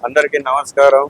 అందరికీ నమస్కారం.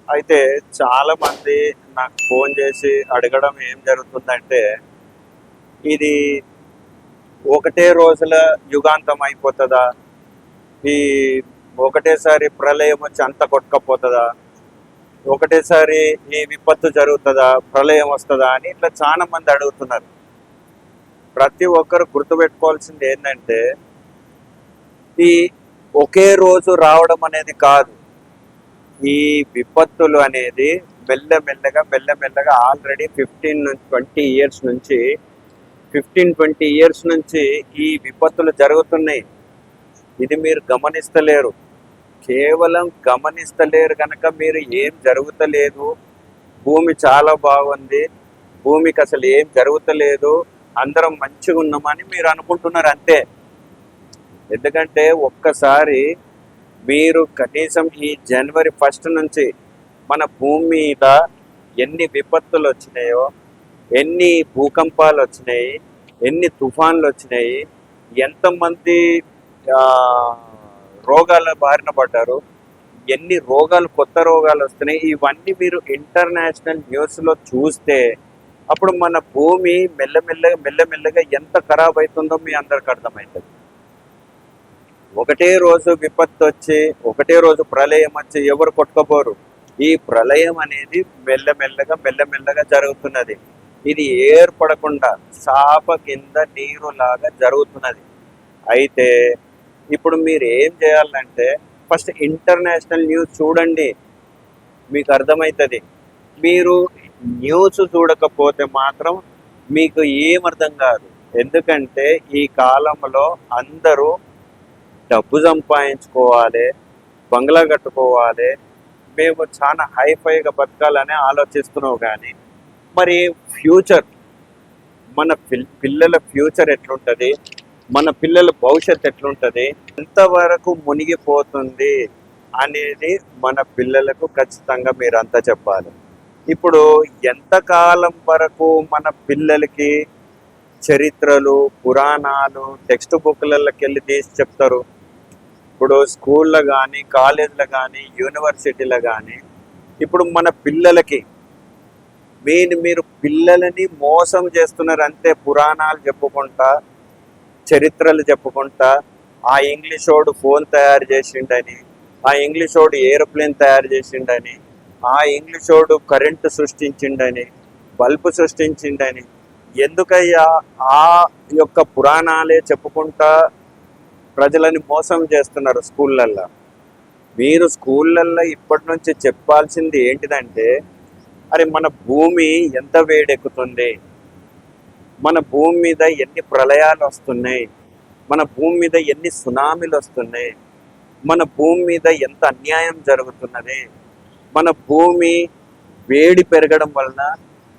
అయితే చాలా మంది నాకు ఫోన్ చేసి అడగడం ఏం జరుగుతుందంటే, ఇది ఒకటే రోజుల యుగాంతం అయిపోతుందా? ఈ ఒకటేసారి ప్రళయం వచ్చి అంత కొట్టుకపోతుందా? ఒకటేసారి ఈ విపత్తు జరుగుతుందా? ప్రళయం వస్తుందా? అని ఇట్లా చాలా మంది అడుగుతున్నారు. ప్రతి ఒక్కరు గుర్తుపెట్టుకోవాల్సింది ఏంటంటే, ఈ ఒకే రోజు రావడం అనేది కాదు. ఈ విపత్తులు అనేది మెల్లమెల్లగా ఆల్రెడీ 15-20 ఇయర్స్ నుంచి ఈ విపత్తులు జరుగుతున్నాయి. ఇది మీరు గమనిస్తలేరు. కేవలం గమనిస్తలేరు కనుక మీరు ఏం జరుగుతలేదు, భూమి చాలా బాగుంది, భూమికి అసలు ఏం జరుగుతలేదు, అందరం మంచిగా ఉన్నామని మీరు అనుకుంటున్నారు అంతే. ఎందుకంటే ఒక్కసారి మీరు కనీసం ఈ జనవరి 1 నుంచి మన భూమి మీద ఎన్ని విపత్తులు వచ్చినాయో, ఎన్ని భూకంపాలు వచ్చినాయి, ఎన్ని తుఫాన్లు వచ్చినాయి, ఎంతమంది రోగాల బారిన పడ్డారు, ఎన్ని రోగాలు కొత్త రోగాలు వస్తున్నాయి, ఇవన్నీ మీరు ఇంటర్నేషనల్ న్యూస్లో చూస్తే అప్పుడు మన భూమి మెల్లమెల్లగా ఎంత ఖరాబ్ అవుతుందో మీ అందరికి అర్థమవుతుంది. ఒకటే రోజు విపత్తు వచ్చి ఒకటే రోజు ప్రళయం వచ్చి ఎవరు కొట్టుకోపోరు. ఈ ప్రళయం అనేది మెల్లమెల్లగా జరుగుతున్నది. ఇది ఏర్పడకుండా చాప కింద నీరులాగా జరుగుతున్నది. అయితే ఇప్పుడు మీరు ఏం చేయాలంటే ఫస్ట్ ఇంటర్నేషనల్ న్యూస్ చూడండి, మీకు అర్థమవుతుంది. మీరు న్యూస్ చూడకపోతే మాత్రం మీకు ఏం అర్థం కాదు. ఎందుకంటే ఈ కాలంలో అందరూ డబ్బు సంపాదించుకోవాలి, బంగ్లా కట్టుకోవాలి, మేము చాలా హైఫైగా బతకాలని ఆలోచిస్తున్నావు. కానీ మరి ఫ్యూచర్, మన పిల్లల ఫ్యూచర్ ఎట్లుంటుంది, మన పిల్లల భవిష్యత్తు ఎట్లుంటుంది, ఎంతవరకు మునిగిపోతుంది అనేది మన పిల్లలకు ఖచ్చితంగా మీరంతా చెప్పాలి. ఇప్పుడు ఎంతకాలం వరకు మన పిల్లలకి చరిత్రలు, పురాణాలు టెక్స్ట్ బుక్లకి వెళ్ళి తీసి చెప్తారు? ఇప్పుడు స్కూల్లో కానీ, కాలేజీలో కానీ, యూనివర్సిటీలో కానీ ఇప్పుడు మన పిల్లలకి మీరు పిల్లలని మోసం చేస్తున్నారు అంతే. పురాణాలు చెప్పుకుంటా, చరిత్రలు చెప్పుకుంటా, ఆ ఇంగ్లీషోడు ఫోన్ తయారు చేసిండని, ఆ ఇంగ్లీషోడు ఏరోప్లేన్ తయారు చేసిండని, ఆ ఇంగ్లీషోడు కరెంటు సృష్టించిండని, బల్బు సృష్టించిండని, ఎందుకయ్యా ఆ యొక్క పురాణాలే చెప్పుకుంటా ప్రజలని మోసం చేస్తున్నారు స్కూళ్ళల్లో? మీరు స్కూళ్ళల్లో ఇప్పటి నుంచి చెప్పాల్సింది ఏంటిదంటే, అరే మన భూమి ఎంత వేడెక్కుతుంది, మన భూమి మీద ఎన్ని ప్రళయాలు వస్తున్నాయి, మన భూమి మీద ఎన్ని సునామీలు వస్తున్నాయి, మన భూమి మీద ఎంత అన్యాయం జరుగుతున్నది, మన భూమి వేడి పెరగడం వలన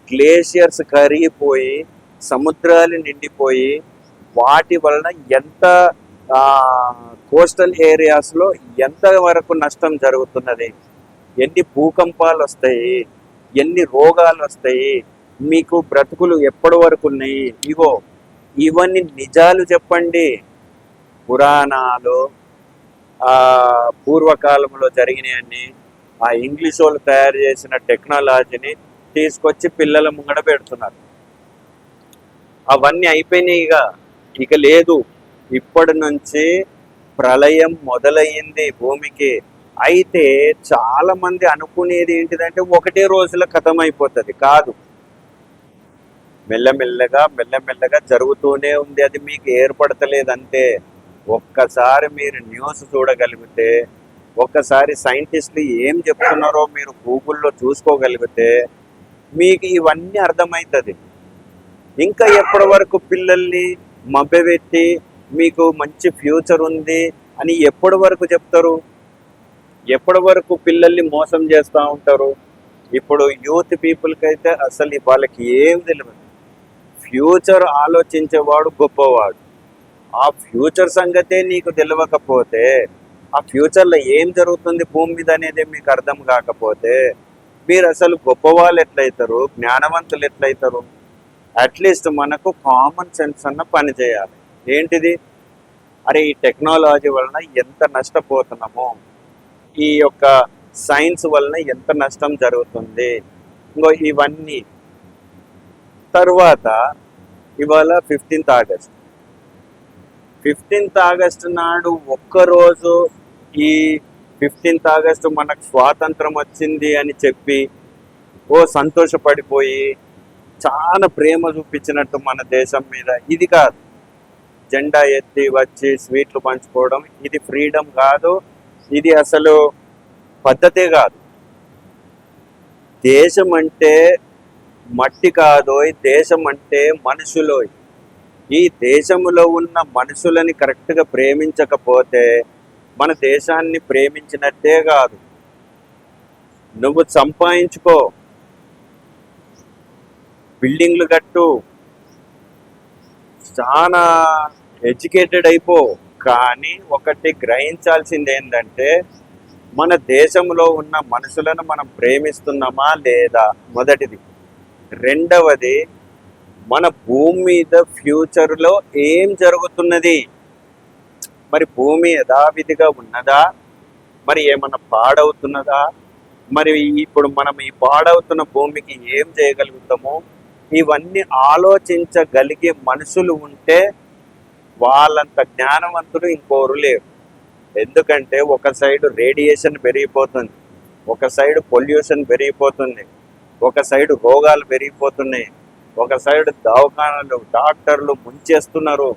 గ్లేషియర్స్ కరిగిపోయి సముద్రాలు నిండిపోయి వాటి వలన ఎంత కోస్టల్ ఏరియాస్లో ఎంతవరకు నష్టం జరుగుతున్నది, ఎన్ని భూకంపాలు వస్తాయి, ఎన్ని రోగాలు వస్తాయి, మీకు బ్రతుకులు ఎప్పటి వరకు ఉన్నాయి. ఇవన్నీ నిజాలు చెప్పండి. పురాణాలు పూర్వకాలంలో జరిగినాయన్ని, ఆ ఇంగ్లీష్ వాళ్ళు తయారు చేసిన టెక్నాలజీని తీసుకొచ్చి పిల్లల ముంగడ పెడుతున్నారు. అవన్నీ అయిపోయినాయి. ఇక లేదు. ఇప్పటి నుంచి ప్రళయం మొదలయ్యింది భూమికి. అయితే చాలా మంది అనుకునేది ఏంటిదంటే ఒకటే రోజులో ఖతం అయిపోతుంది. కాదు, మెల్లమెల్లగా జరుగుతూనే ఉంది. అది మీకు ఏర్పడతలేదంతే. ఒక్కసారి మీరు న్యూస్ చూడగలిగితే, ఒక్కసారి సైంటిస్టులు ఏం చెప్తున్నారో మీరు గూగుల్లో చూసుకోగలిగితే మీకు ఇవన్నీ అర్థమవుతుంది. ఇంకా ఎప్పటి వరకు పిల్లల్ని మభ్యపెట్టి మీకు మంచి ఫ్యూచర్ ఉంది అని ఎప్పటి వరకు చెప్తారు? ఎప్పటి వరకు పిల్లల్ని మోసం చేస్తూ ఉంటారు? ఇప్పుడు యూత్ పీపుల్కి అయితే అసలు వాళ్ళకి ఏం తెలియదు. ఫ్యూచర్ ఆలోచించేవాడు గొప్పవాడు. ఆ ఫ్యూచర్ సంగతే నీకు తెలియకపోతే, ఆ ఫ్యూచర్లో ఏం జరుగుతుంది భూమి మీద అనేది మీకు అర్థం కాకపోతే మీరు అసలు గొప్పవాళ్ళు ఎట్లయితారు, జ్ఞానవంతులు ఎట్లయితారు? అట్లీస్ట్ మనకు కామన్ సెన్స్ అన్న పని చేయాలి. ఏంటిది? అరే ఈ టెక్నాలజీ వలన ఎంత నష్టపోతున్నామో, ఈ యొక్క సైన్స్ వలన ఎంత నష్టం జరుగుతుంది. ఇంకో ఇవన్నీ తర్వాత ఇవాళ 15th ఆగస్ట్. 15th ఆగస్ట్ నాడు ఒక్కరోజు ఈ 15th ఆగస్టు మనకు స్వాతంత్రం వచ్చింది అని చెప్పి సంతోషపడిపోయి చాలా ప్రేమ చూపించినట్టు మన దేశం మీద, ఇది కాదు. జెండా ఎత్తి వచ్చి స్వీట్లు పంచుకోవడం ఇది ఫ్రీడమ్ కాదు, ఇది అసలు పద్ధతే కాదు. దేశం అంటే మట్టి కాదు, దేశం అంటే మనుషులు. ఈ దేశంలో ఉన్న మనుషులని కరెక్ట్గా ప్రేమించకపోతే మన దేశాన్ని ప్రేమించినట్టే కాదు. నువ్వు సంపాదించుకో, బిల్డింగ్లు కట్టు, చాలా ఎడ్యుకేటెడ్ అయిపో, కానీ ఒకటి గ్రహించాల్సింది ఏంటంటే మన దేశంలో ఉన్న మనుషులను మనం ప్రేమిస్తున్నామా లేదా, మొదటిది. రెండవది, మన భూమి మీద ఫ్యూచర్లో ఏం జరుగుతున్నది, మరి భూమి యథావిధిగా ఉన్నదా, మరి ఏమన్నా పాడవుతున్నదా, మరి ఇప్పుడు మనం ఈ పాడవుతున్న భూమికి ఏం చేయగలుగుతామో ఇవన్నీ ఆలోచించగలిగే మనుషులు ఉంటే వాళ్ళంత జ్ఞానవంతులు ఇంకోరు లేరు. ఎందుకంటే ఒక సైడు రేడియేషన్ పెరిగిపోతుంది, ఒక సైడు పొల్యూషన్ పెరిగిపోతుంది, ఒక సైడు రోగాలు పెరిగిపోతున్నాయి, ఒక సైడు దవాఖానాలు డాక్టర్లు ముంచేస్తున్నారు,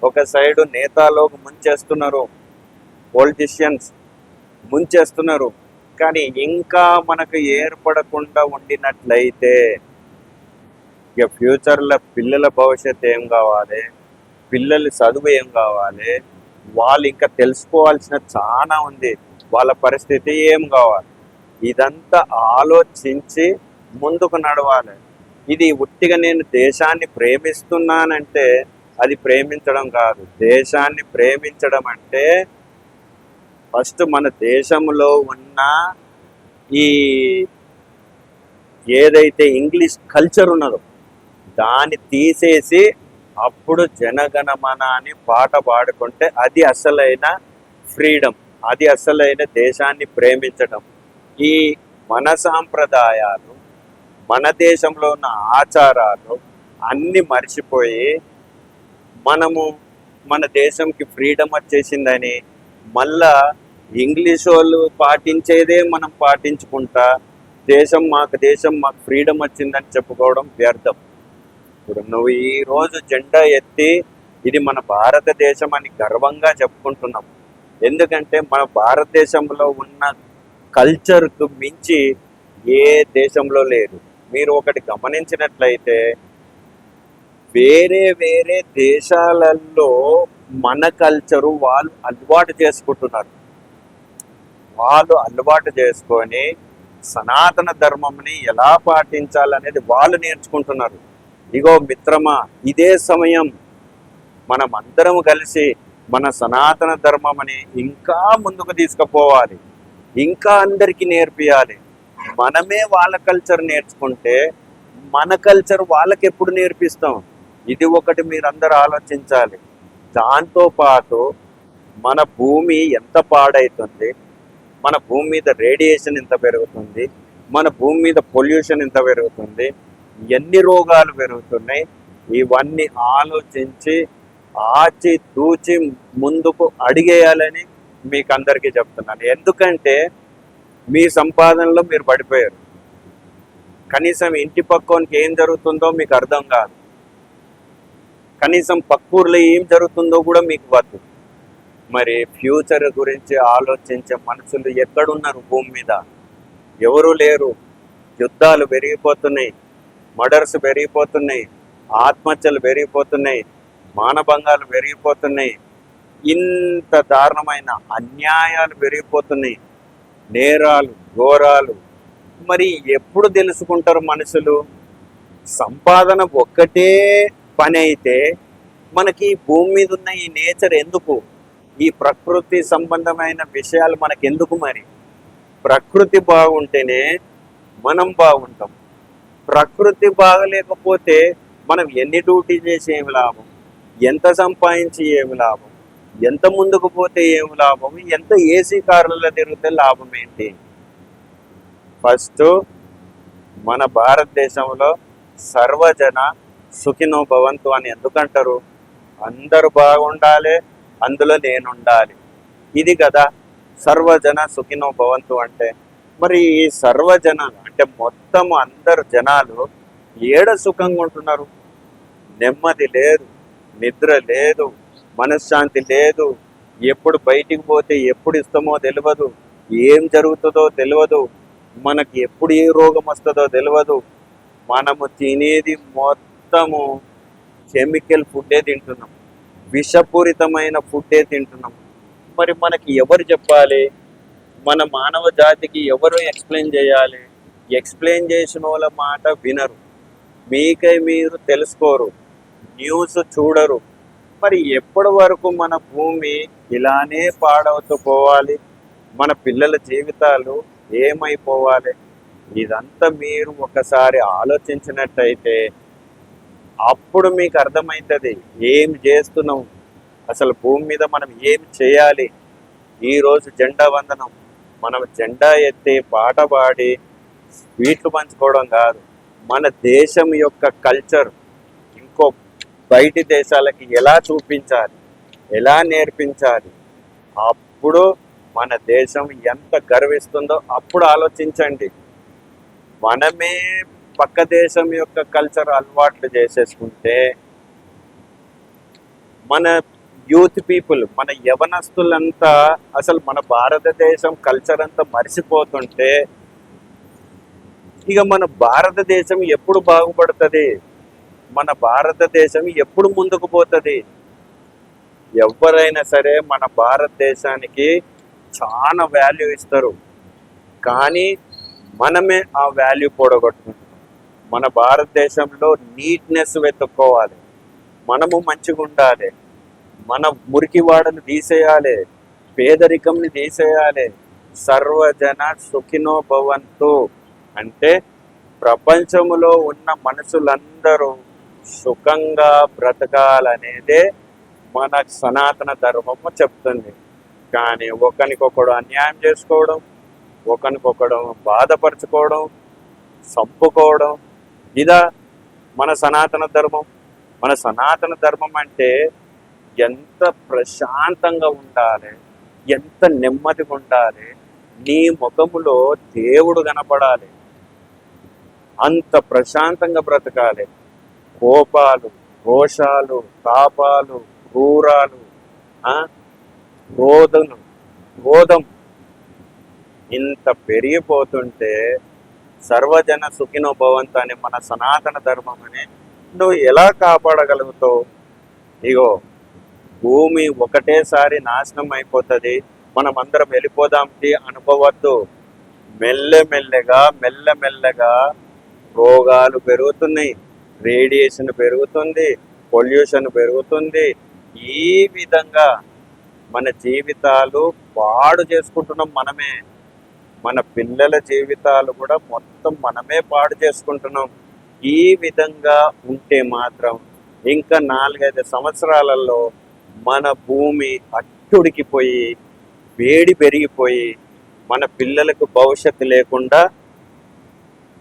ఒక సైడు నేతాలోకి ముంచేస్తున్నారు, పొలిటీషియన్స్ ముంచేస్తున్నారు. కానీ ఇంకా మనకు ఏర్పడకుండా ఉండినట్లయితే ఇక ఫ్యూచర్లో పిల్లల భవిష్యత్తు ఏం కావాలి, పిల్లల చదువు ఏం కావాలి, వాళ్ళు ఇంకా తెలుసుకోవాల్సిన చాలా ఉంది, వాళ్ళ పరిస్థితి ఏం కావాలి, ఇదంతా ఆలోచించి ముందుకు నడవాలి. ఇది ఉట్టిగా నేను దేశాన్ని ప్రేమిస్తున్నానంటే అది ప్రేమించడం కాదు. దేశాన్ని ప్రేమించడం అంటే ఫస్ట్ మన దేశంలో ఉన్న ఈ ఏదైతే ఇంగ్లీష్ కల్చర్ ఉన్నదో దాన్ని తీసేసి అప్పుడు జనగణమన అని పాట పాడుకుంటే అది అసలైన ఫ్రీడమ్, అది అసలైన దేశాన్ని ప్రేమించడం. ఈ మన సాంప్రదాయాలు, మన దేశంలో ఉన్న ఆచారాలు అన్నీ మర్చిపోయి మనము మన దేశంకి ఫ్రీడమ్ వచ్చేసిందని మళ్ళా ఇంగ్లీష్ వాళ్ళు పాటించేదే మనం పాటించుకుంటా దేశం మాకు ఫ్రీడమ్ వచ్చిందని చెప్పుకోవడం వ్యర్థం. ఇప్పుడు నువ్వు ఈరోజు జెండా ఎత్తి ఇది మన భారతదేశం అని గర్వంగా చెప్పుకుంటున్నాం. ఎందుకంటే మన భారతదేశంలో ఉన్న కల్చర్కు మించి ఏ దేశంలో లేదు. మీరు ఒకటి గమనించినట్లయితే వేరే వేరే దేశాలలో మన కల్చరు వాళ్ళు అలవాటు చేసుకుంటున్నారు. వాళ్ళు అలవాటు చేసుకొని సనాతన ధర్మంని ఎలా పాటించాలనేది వాళ్ళు నేర్చుకుంటున్నారు. ఇగో మిత్రమా, ఇదే సమయం మనం అందరం కలిసి మన సనాతన ధర్మమని ఇంకా ముందుకు తీసుకుపోవాలి, ఇంకా అందరికీ నేర్పియాలి. మనమే వాళ్ళ కల్చర్ నేర్చుకుంటే మన కల్చర్ వాళ్ళకి ఎప్పుడు నేర్పిస్తాం? ఇది ఒకటి మీరందరూ ఆలోచించాలి. దాంతోపాటు మన భూమి ఎంత పాడవుతుంది, మన భూమి మీద రేడియేషన్ ఎంత పెరుగుతుంది, మన భూమి మీద పొల్యూషన్ ఎంత పెరుగుతుంది, ఎన్ని రోగాలు పెరుగుతున్నాయి, ఇవన్నీ ఆలోచించి ఆచి తూచి ముందుకు అడిగేయాలని మీకు అందరికీ చెప్తున్నాను. ఎందుకంటే మీ సంపాదనలో మీరు పడిపోయారు. కనీసం ఇంటి పక్కోనికి ఏం జరుగుతుందో మీకు అర్థం కాదు, కనీసం పక్కూర్లో ఏం జరుగుతుందో కూడా మీకు వద్దు. మరి ఫ్యూచర్ గురించి ఆలోచించే మనుషులు ఎక్కడున్నారు భూమి మీద? ఎవరూ లేరు. యుద్ధాలు పెరిగిపోతున్నాయి, మర్డర్స్ పెరిగిపోతున్నాయి, ఆత్మహత్యలు పెరిగిపోతున్నాయి, మానభంగాలు పెరిగిపోతున్నాయి, ఇంత దారుణమైన అన్యాయాలు పెరిగిపోతున్నాయి, నేరాలు ఘోరాలు. మరి ఎప్పుడు తెలుసుకుంటారు మనుషులు? సంపాదన ఒక్కటే పని అయితే మనకి భూమి మీద ఉన్న ఈ నేచర్ ఎందుకు? ఈ ప్రకృతి సంబంధమైన విషయాలు మనకెందుకు? మరి ప్రకృతి బాగుంటేనే మనం బాగుంటాం. ప్రకృతి బాగలేకపోతే మనం ఎన్ని డ్యూటీ చేసి ఏమి లాభం, ఎంత సంపాదించి ఏమి లాభం? ఎంత ముందుకు పోతే ఏం లాభం, ఎంత ఏసీ కార్లలో తిరిగితే లాభం ఏంటి? ఫస్ట్ మన భారతదేశంలో సర్వజన సుఖినో భవంతు అని ఎందుకంటారు? అందరూ బాగుండాలి, అందులో నేనుండాలి. ఇది కదా సర్వజన సుఖినో భవంతు అంటే. మరి ఈ సర్వజన అంటే మొత్తం అందరు జనాలు ఏడ సుఖంగా ఉంటున్నారు? నెమ్మది లేదు, నిద్ర లేదు, మనశ్శాంతి లేదు. ఎప్పుడు బయటికి పోతే ఎప్పుడు ఇస్తామో తెలియదు, ఏం జరుగుతుందో తెలియదు, మనకి ఎప్పుడు ఏ రోగం వస్తుందో తెలియదు. మనము తినేది మొత్తము కెమికల్ ఫుడ్డే తింటున్నాం, విషపూరితమైన ఫుడ్డే తింటున్నాం. మరి మనకి ఎవరు చెప్పాలి? మన మానవ జాతికి ఎవరు ఎక్స్ప్లెయిన్ చేయాలి? ఎక్స్ప్లెయిన్ చేసిన వాళ్ళ మాట వినరు, మీకై మీరు తెలుసుకోరు, న్యూస్ చూడరు. మరి ఎప్పటి వరకు మన భూమి ఇలానే పాడవుతూ పోవాలి? మన పిల్లల జీవితాలు ఏమైపోవాలి? ఇదంతా మీరు ఒకసారి ఆలోచించినట్టయితే అప్పుడు మీకు అర్థమవుతుంది ఏం చేస్తున్నాం, అసలు భూమి మీద మనం ఏం చేయాలి. ఈరోజు జెండా వందనం, మనం జెండా ఎత్తి పాట పాడి స్వీట్లు పంచుకోవడం కాదు, మన దేశం యొక్క కల్చర్ ఇంకో బయటి దేశాలకి ఎలా చూపించాలి, ఎలా నేర్పించాలి. అప్పుడు మన దేశం ఎంత గర్విస్తుందో అప్పుడు ఆలోచించండి. మనమే పక్క దేశం యొక్క కల్చర్ అలవాట్లు చేసేసుకుంటే మన యూత్ పీపుల్, మన యవనస్తులంతా అసలు మన భారతదేశం కల్చర్ అంతా మర్చిపోతుంటే ఇక మన భారతదేశం ఎప్పుడు బాగుపడుతుంది? మన భారతదేశం ఎప్పుడు ముందుకు పోతుంది? ఎవరైనా సరే మన భారతదేశానికి చాలా వాల్యూ ఇస్తారు, కానీ మనమే ఆ వాల్యూ కూడగొట్టుకుంటాం. మన భారతదేశంలో నీట్నెస్ వెతుక్కోవాలి, మనము మంచిగా ఉండాలి, మన మురికి వాడను తీసేయాలి, పేదరికంని తీసేయాలి. సర్వజన సుఖినో భవంతు అంటే ప్రపంచంలో ఉన్న మనుషులందరూ సుఖంగా బ్రతకాలనేదే మన సనాతన ధర్మము చెప్తుంది. కానీ ఒకరికొకడు అన్యాయం చేసుకోవడం, ఒకరికొకడు బాధపరచుకోవడం, చంపుకోవడం, ఇదా మన సనాతన ధర్మం? మన సనాతన ధర్మం అంటే ఎంత ప్రశాంతంగా ఉండాలి, ఎంత నెమ్మదిగా ఉండాలి, నీ ముఖములో దేవుడు కనపడాలి, అంత ప్రశాంతంగా బ్రతకాలి. కోపాలు, రోషాలు, తాపాలు, క్రూరాలు, క్రోధం ఇంత పెరిగిపోతుంటే సర్వజన సుఖినో భవంతు అనే మన సనాతన ధర్మమని నువ్వు ఎలా కాపాడగలుగుతావు? ఇగో భూమి ఒకటేసారి నాశనం అయిపోతుంది, మనం అందరం వెళ్ళిపోదాంటి అనుకోవద్దు. మెల్లమెల్లగా రోగాలు పెరుగుతున్నాయి, రేడియేషన్ పెరుగుతుంది, పొల్యూషన్ పెరుగుతుంది. ఈ విధంగా మన జీవితాలు పాడు చేసుకుంటున్నాం మనమే, మన పిల్లల జీవితాలు కూడా మొత్తం మనమే పాడు చేసుకుంటున్నాం. ఈ విధంగా ఉంటే మాత్రం ఇంకా 4-5 సంవత్సరాలలో మన భూమి అట్టుడికిపోయి వేడి పెరిగిపోయి మన పిల్లలకు భవిష్యత్తు లేకుండా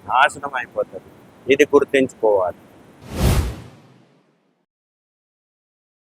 నాశనం అయిపోతుంది. ఇది గుర్తుంచుకోవాలి.